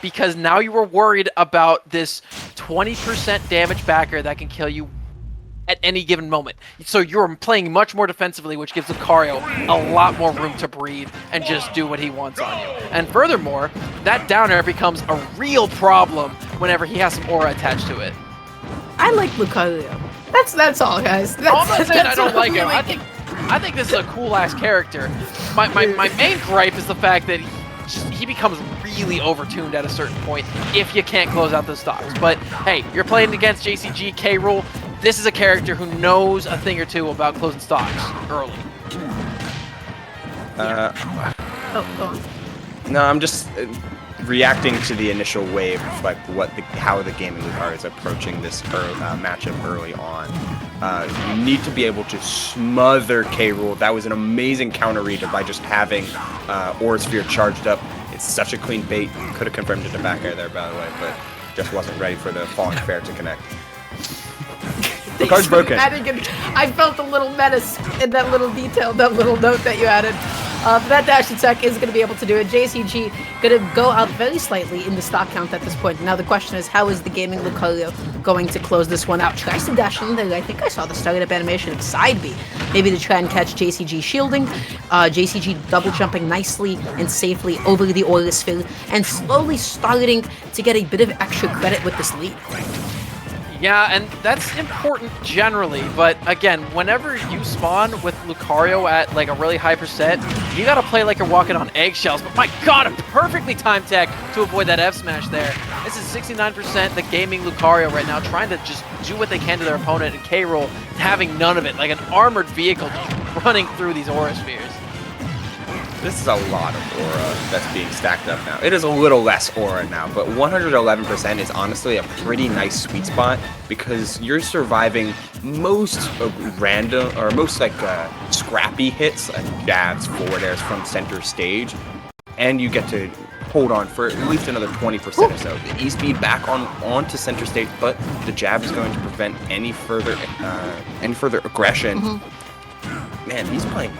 because now you were worried about this 20% damage backer that can kill you at any given moment. So you're playing much more defensively, which gives Lucario a lot more room to breathe and just do what he wants on you. And furthermore, that down air becomes a real problem whenever he has some aura attached to it. I like Lucario. That's all, guys. I'm not saying I don't like him. I think this is a cool-ass character. My main gripe is the fact that he becomes really overtuned at a certain point if you can't close out the stocks. But hey, you're playing against JCG, K-Rool. This is a character who knows a thing or two about closing stocks early. Oh, go on. No, I'm just reacting to the initial wave of like how the TheGamingLucario is approaching this matchup early on. You need to be able to smother K-Rool. That was an amazing counter read by just having Aura Sphere charged up. It's such a clean bait. Could have confirmed it to back air there, by the way, but just wasn't ready for the falling fair to connect. The card's broken. I felt a little menace in that little detail, that little note that you added. That dash attack is going to be able to do it. JCG going to go out very slightly in the stock count at this point. Now the question is, how is the TheGamingLucario going to close this one out? Tries to dash in there. I think I saw the startup animation of side B. Maybe to try and catch JCG shielding. JCG double jumping nicely and safely over the Aura Sphere and slowly starting to get a bit of extra credit with this lead. Yeah, and that's important generally, but again, whenever you spawn with Lucario at like a really high percent, you gotta play like you're walking on eggshells. But my god, a perfectly timed tech to avoid that F smash there. This is 69% TheGamingLucario right now, trying to just do what they can to their opponent, and K-Rool having none of it, like an armored vehicle just running through these Aura Spheres. This is a lot of aura that's being stacked up now. It is a little less aura now, but 111% is honestly a pretty nice sweet spot because you're surviving most random or most like scrappy hits, like jabs, forward airs from center stage, and you get to hold on for at least another 20% or so. The E-speed back onto center stage, but the jab is going to prevent any further aggression. Man, he's playing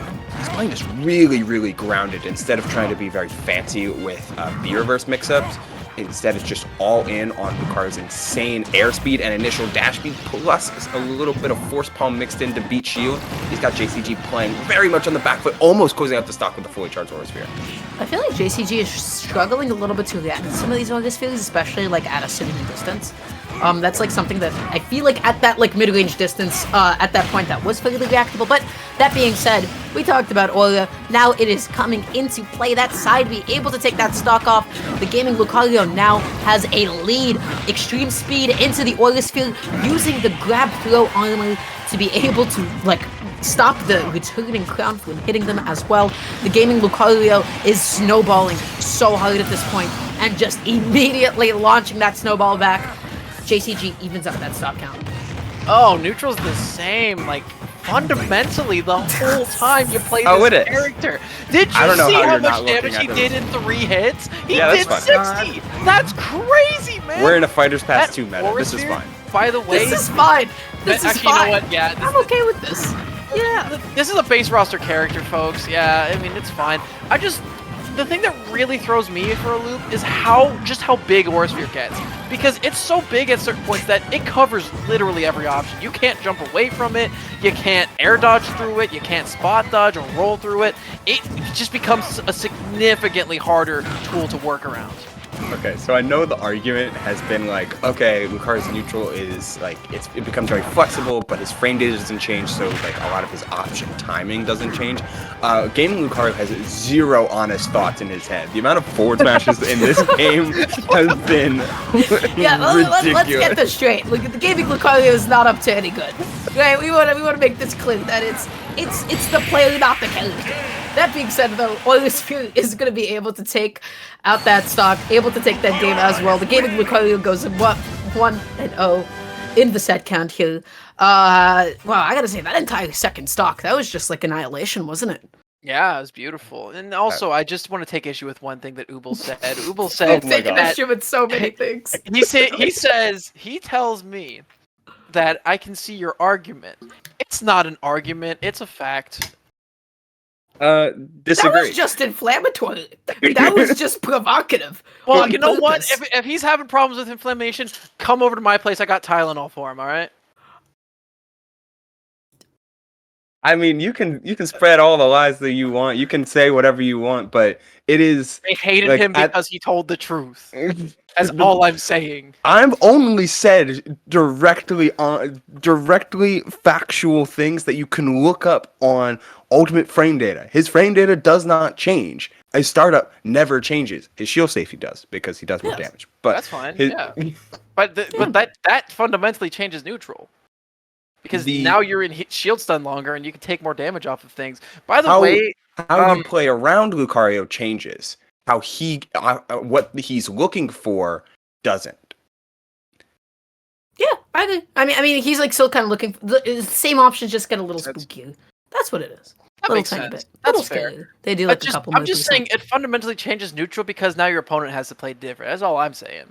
this really, really grounded instead of trying to be very fancy with B-reverse mix-ups. Instead, it's just all in on Lucario's insane airspeed and initial dash speed, plus a little bit of force palm mixed in to beat shield. He's got JCG playing very much on the back foot, almost closing out the stock with the fully charged Aura Sphere. I feel like JCG is struggling a little bit to react to some of these Aura Spheres, especially like at a certain distance. That's like something that I feel like at that like mid-range distance, at that point that was fairly reactable. But that being said, we talked about Aura. Now it is coming into play. That side B able to take that stock off. TheGamingLucario now has a lead. Extreme speed into the Aura Sphere, using the grab throw armor to be able to like stop the returning crown from hitting them as well. TheGamingLucario is snowballing so hard at this point and just immediately launching that snowball back. JCG evens up that stock count. Oh, neutral's the same, like, fundamentally the whole time you play this character. Did you see how much damage he did in 3 hits? He did 60! That's crazy, man! We're in a Fighters Pass 2 meta. This is fine. By the way... This is fine! This is fine! You know what? Yeah, I'm okay with this. Yeah. This is a base roster character, folks. Yeah, I mean, it's fine. The thing that really throws me for a loop is just how big Aura Sphere gets. Because it's so big at certain points that it covers literally every option. You can't jump away from it, you can't air dodge through it, you can't spot dodge or roll through it. It just becomes a significantly harder tool to work around. Okay, so I know the argument has been like, okay, Lucario's neutral is like, it becomes very flexible, but his frame data doesn't change, so like a lot of his option timing doesn't change. TheGamingLucario has 0 honest thoughts in his head. The amount of forward smashes in this game has been ridiculous. Let's get this straight. Look, TheGamingLucario is not up to any good. Right? We want to make this clear that it's the player, not the character. That being said, though, Aura Sphere is going to be able to take out that stock, able to take that game as well. TheGamingLucario goes 1-0 in the set count here. Wow, I gotta say, that entire second stock, that was just like annihilation, wasn't it? Yeah, it was beautiful. And also, I just want to take issue with one thing that Ubel said. Ubel said I'm taking issue with so many things. He tells me that I can see your argument. It's not an argument, it's a fact. Disagree. That was just inflammatory. That was just provocative. Well, On you know what? purpose. If he's having problems with inflammation, come over to my place. I got Tylenol for him. All right. I mean, you can spread all the lies that you want. You can say whatever you want, but it is. They hated like, him because he told the truth. That's all I'm saying. I've only said directly factual things that you can look up on Ultimate Frame Data. His frame data does not change. A startup never changes. His shield safety does because he does more damage. But that's fine. Yeah. But that fundamentally changes neutral. Because now you're in shield stun longer and you can take more damage off of things. By the way, how you play around Lucario changes. How what he's looking for doesn't. Yeah, I agree. I mean, he's like still kind of looking. The same options just get a little spookier. That's what it is. That little makes tiny sense. bit. That's Little fair. scary. They do like a couple. I'm just saying it fundamentally changes neutral because now your opponent has to play different. That's all I'm saying.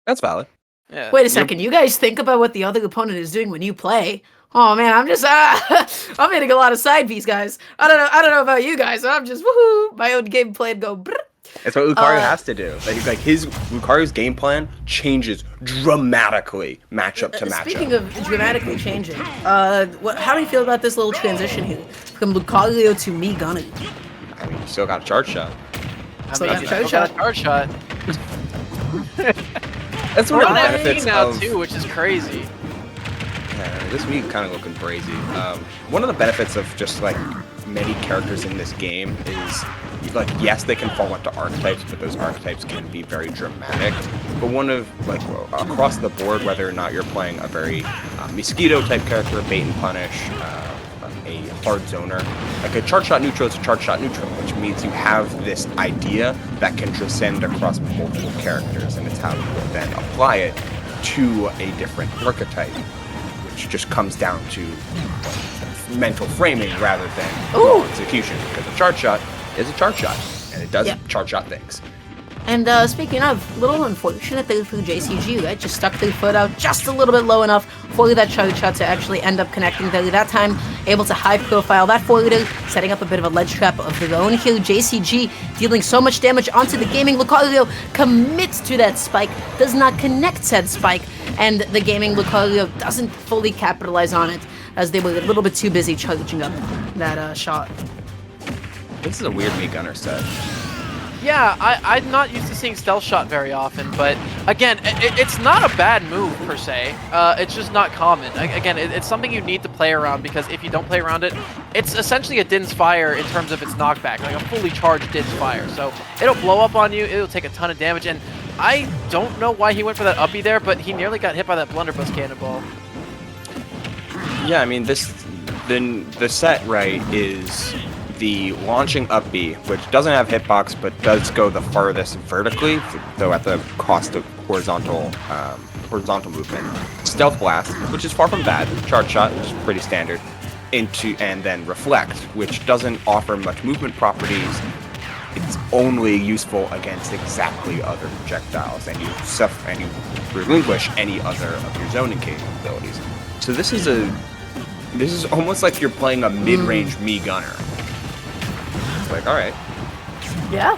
That's valid. Yeah. Wait a second. You guys think about what the other opponent is doing when you play. Oh man, I'm just I'm hitting a lot of side piece, guys. I don't know about you guys. I'm just woohoo my own gameplay and go. Brrr. That's what Lucario has to do. Like Lucario's game plan changes dramatically matchup to matchup. Speaking of dramatically changing, how do you feel about this little transition here from Lucario to me gunning? I mean, you still got a charge shot. Charge shot. That's one of the We're on benefits FP now of too, which is crazy. Yeah, this week kind of looking crazy. One of the benefits of just like many characters in this game is like, yes, they can fall into archetypes, but those archetypes can be very dramatic. But one of like across the board, whether or not you're playing a very mosquito type character, bait and punish, a hard zoner, like a charge shot neutral is a charge shot neutral, which means you have this idea that can transcend across multiple characters, and it's how you then apply it to a different archetype, which just comes down to mental framing rather than raw execution, because a charge shot is a charge shot, and it does charge shot things. And speaking of, little unfortunate there for Jcg, right? Just stuck their foot out just a little bit low enough for that charge shot to actually end up connecting there. That time, able to high profile that forwarder, setting up a bit of a ledge trap of their own here. Jcg dealing so much damage onto the Gaming Lucario, commits to that spike, does not connect said spike, and the Gaming Lucario doesn't fully capitalize on it, as they were a little bit too busy charging up that shot. This is a weird me gunner set. Yeah, I'm not used to seeing stealth shot very often, but again, it's not a bad move per se. It's just not common. Again, it's something you need to play around, because if you don't play around it, it's essentially a Din's Fire in terms of its knockback, like a fully charged Din's Fire. So it'll blow up on you, it'll take a ton of damage, and I don't know why he went for that uppie there, but he nearly got hit by that blunderbuss cannonball. Yeah, I mean, the set, right, is the launching up B, which doesn't have hitbox but does go the farthest vertically, though at the cost of horizontal movement. Stealth Blast, which is far from bad. Charge Shot, which is pretty standard. And then Reflect, which doesn't offer much movement properties. It's only useful against exactly other projectiles, and you relinquish any other of your zoning capabilities. So this is almost like you're playing a mid-range me gunner. Like, all right. Yeah.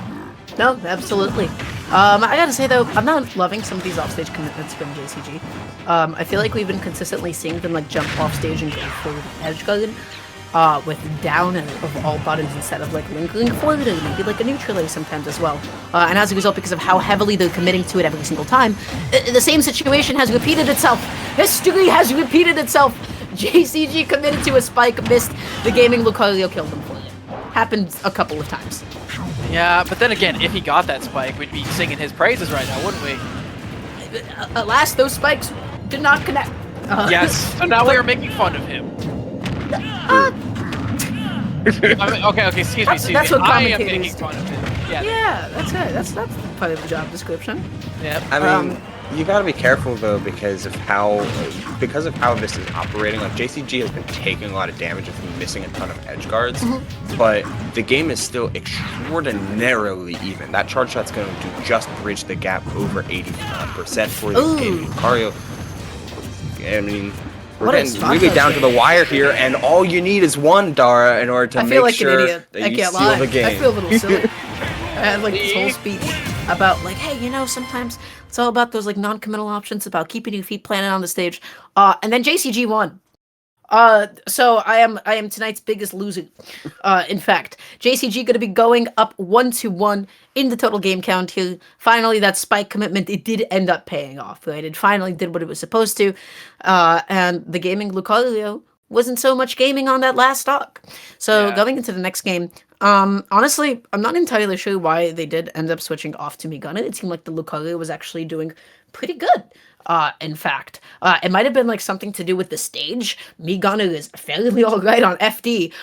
No, absolutely. I gotta say though, I'm not loving some of these offstage commitments from Jcg. I feel like we've been consistently seeing them like jump off stage and go for edge guard with down and of all buttons instead of like lingering forward, and maybe like a neutral sometimes as well. And as a result, because of how heavily they're committing to it every single time, the same situation has repeated itself. History has repeated itself. Jcg committed to a spike, missed. The Gaming Lucario killed them for it. Happened a couple of times. Yeah, but then again, if he got that spike, we'd be singing his praises right now, wouldn't we? Alas, those spikes did not connect. Yes, so now we are making fun of him. Okay, excuse me. That's what I am commentators making fun of him. Yeah, that's it. That's part of the job description. Yep. I mean, you gotta be careful though, because of how this is operating. Like, Jcg has been taking a lot of damage and missing a ton of edge guards, but the game is still extraordinarily even. That charge shot's going to just bridge the gap over 80% for this Gaming Lucario. I mean, We're getting really down to the wire here, and all you need is one, Dara, in order to make like sure an idiot. that I you can't seal lie. the game. I feel a little silly. I had like this whole speech about like, hey, you know, sometimes it's all about those like non-committal options, about keeping your feet planted on the stage. And then JCG won. So I am tonight's biggest loser. In fact, JCG going to be going up 1-1 in the total game count here. Finally, that spike commitment, it did end up paying off, right? It finally did what it was supposed to. And the gaming Lucario wasn't so much gaming on that last stock. So going into the next game, honestly, I'm not entirely sure why they did end up switching off to Migana. It seemed like the Lucario was actually doing pretty good. In fact, it might have been like something to do with the stage. Migana is fairly alright on FD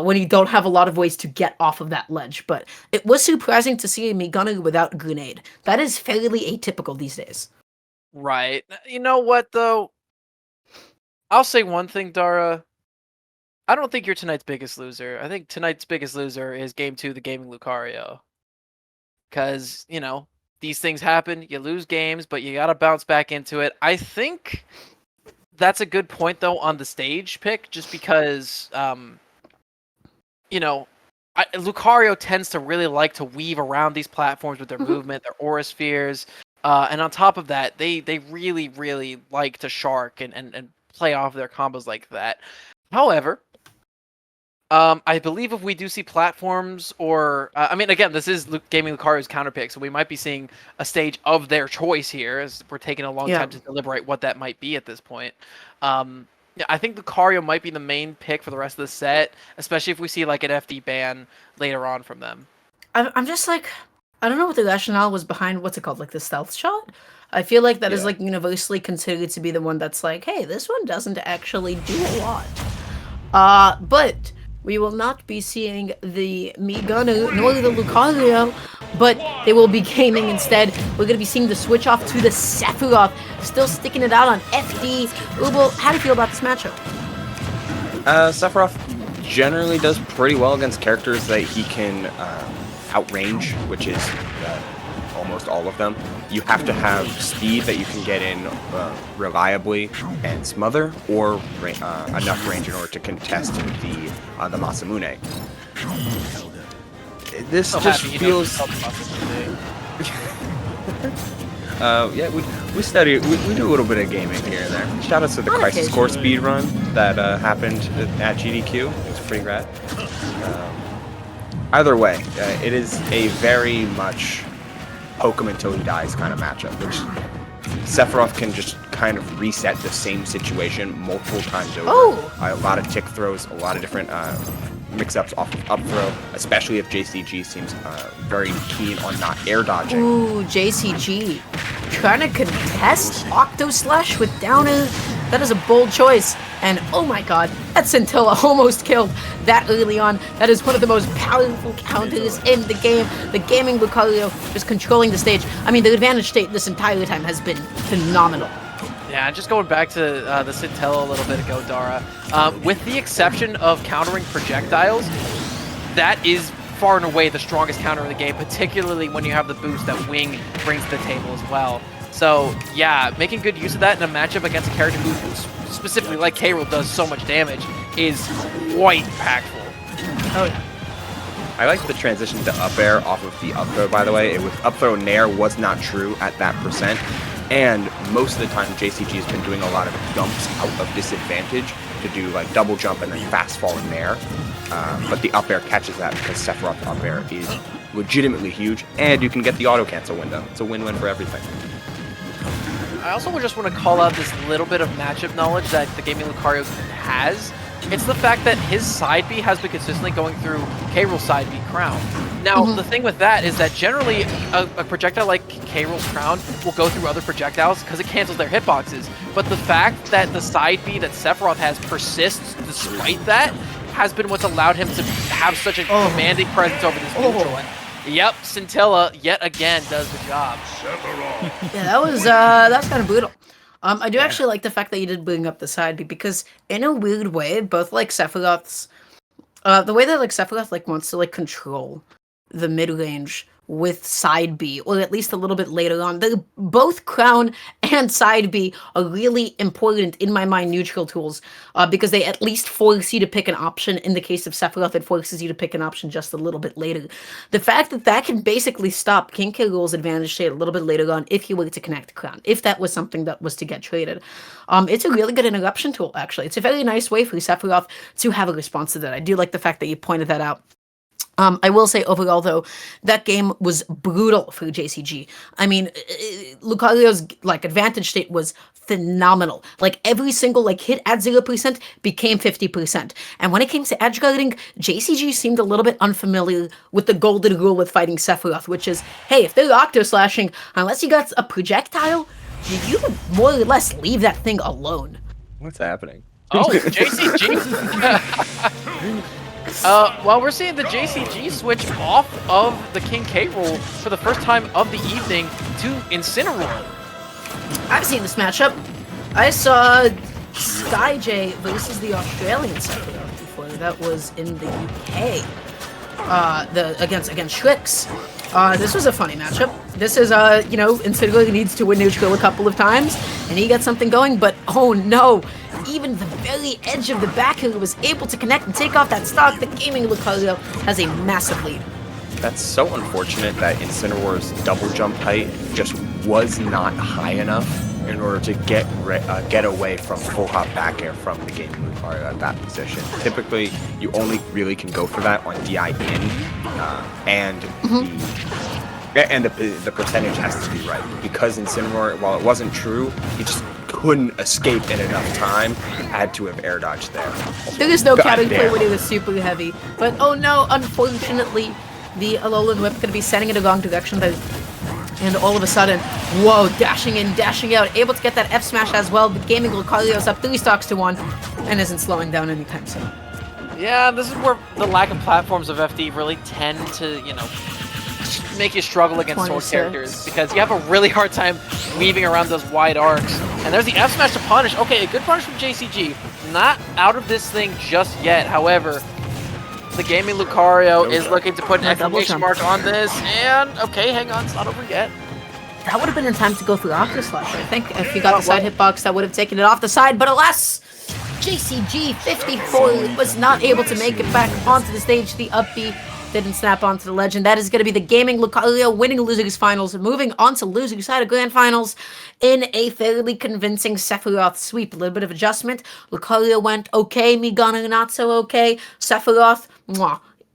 when you don't have a lot of ways to get off of that ledge. But it was surprising to see a Migana without grenade. That is fairly atypical these days. Right. You know what, though? I'll say one thing, Dara. I don't think you're tonight's biggest loser. I think tonight's biggest loser is Game 2, the Gaming Lucario. Because, you know, these things happen. You lose games, but you got to bounce back into it. I think that's a good point, though, on the stage pick, just because, you know, Lucario tends to really like to weave around these platforms with their movement, their aura spheres. And on top of that, they really, really like to shark and play off their combos like that. However, I believe if we do see platforms or... I mean, again, this is Gaming Lucario's counterpick, so we might be seeing a stage of their choice here, as we're taking a long time to deliberate what that might be at this point. Yeah, I think Lucario might be the main pick for the rest of the set, especially if we see like an FD ban later on from them. I'm just like... I don't know what the rationale was behind, what's it called, like the stealth shot? I feel like that is like universally considered to be the one that's like, hey, this one doesn't actually do a lot. But we will not be seeing the Migana nor the Lucario, but they will be gaming instead. We're going to be seeing the switch off to the Sephiroth, still sticking it out on FD. Ubel, how do you feel about this matchup? Sephiroth generally does pretty well against characters that he can outrange, which is almost all of them. You have to have speed that you can get in reliably and smother, or enough range in order to contest the Masamune. This just feels... yeah, we study, we do a little bit of gaming here and there. Shout out to the Crisis Core speed run that happened at GDQ. It's pretty rad. Either way, it is a very much poke him until he dies kind of matchup, which Sephiroth can just kind of reset the same situation multiple times over. A lot of tick throws, a lot of different mix-ups off of up throw, especially if JCG seems very keen on not air dodging. Ooh, JCG. Trying to contest Octo Slash with Downer. That is a bold choice. And oh my god, that Scintilla almost killed that early on. That is one of the most powerful counters in the game. The gaming Lucario just controlling the stage. I mean, the advantage state this entire time has been phenomenal. Yeah, just going back to the Scintilla a little bit ago, Dara. With the exception of countering projectiles, that is far and away the strongest counter in the game, particularly when you have the boost that Wing brings to the table as well. So, yeah, making good use of that in a matchup against a character who, specifically like K-Rool, does so much damage is quite impactful. Oh, yeah. I like the transition to up air off of the up throw, by the way. It was up throw nair was not true at that percent. And most of the time, JCG has been doing a lot of jumps out of disadvantage to do like double jump and then fast fall in nair. But the up air catches that because Sephiroth's up air is legitimately huge, and you can get the auto cancel window. It's a win-win for everything. I also just want to call out this little bit of matchup knowledge that the Gaming Lucario has. It's the fact that his side B has been consistently going through K-Rool's side B crown. Now, the thing with that is that generally a projectile like K-Rool's crown will go through other projectiles because it cancels their hitboxes. But the fact that the side B that Sephiroth has persists despite that has been what's allowed him to have such a commanding presence over this neutral. And yep, Scintilla yet again does the job. Yeah, that was kind of brutal. I do actually like the fact that you did bring up the side B, because in a weird way, both like Sephiroth's, the way that like Sephiroth like wants to like control the mid range with side B, or at least a little bit later on. Both Crown and side B are really important in my mind neutral tools because they at least force you to pick an option. In the case of Sephiroth, it forces you to pick an option just a little bit later. The fact that that can basically stop King K. Rool's advantage state a little bit later on if he were to connect Crown, if that was something that was to get traded. It's a really good interruption tool, actually. It's a very nice way for Sephiroth to have a response to that. I do like the fact that you pointed that out. I will say overall, though, that game was brutal for JCG. I mean, Lucario's like advantage state was phenomenal. Like every single hit at 0% became 50%. And when it came to edge guarding, JCG seemed a little bit unfamiliar with the golden rule with fighting Sephiroth, which is, hey, if they're octo slashing, unless you got a projectile, you can more or less leave that thing alone. What's happening? Oh, JCG. Well, we're seeing the JCG switch off of the King K. Rool for the first time of the evening to Incineroar. I've seen this matchup. I saw SkyJ versus the Australian Sephiroth before. That was in the UK. Against Shrix. This was a funny matchup. This is, Incineroar needs to win neutral a couple of times, and he got something going, but oh no! Even the very edge of the back hill was able to connect and take off that stock. The Gaming Lucario has a massive lead. That's so unfortunate that Incineroar's double jump height just was not high enough in order to get away from full hop back air from the Gaming Lucario at that position. Typically, you only really can go for that on DI in, and the percentage has to be right. Because Incineroar, while it wasn't true, he just couldn't escape in enough time, had to have air dodged there. There is no counterplay when he was super heavy. But oh no, unfortunately, the Alolan Whip going to be sending it a wrong direction. And all of a sudden, whoa, dashing in, dashing out, able to get that F smash as well. But Gaming Lucario's up 3 stocks to 1 and isn't slowing down anytime soon. Yeah, this is where the lack of platforms of FD really tend to, make you struggle against sword characters, because you have a really hard time weaving around those wide arcs. And there's the F smash to punish. Okay, a good punish from JCG. Not out of this thing just yet. However, the Gaming Lucario is looking to put an exclamation mark on this. And, okay, hang on, it's not over yet. That would have been in time to go for the Octo Slash. I think if you got the side hitbox, that would have taken it off the side. But alas, Jcg54 was not able to make it back onto the stage. The up B didn't snap onto the legend. That is going to be the Gaming Lucario winning Losers Finals and moving on to Losers side of Grand Finals in a fairly convincing Sephiroth sweep. A little bit of adjustment. Lucario went okay, Migana not so okay. Sephiroth, mwah.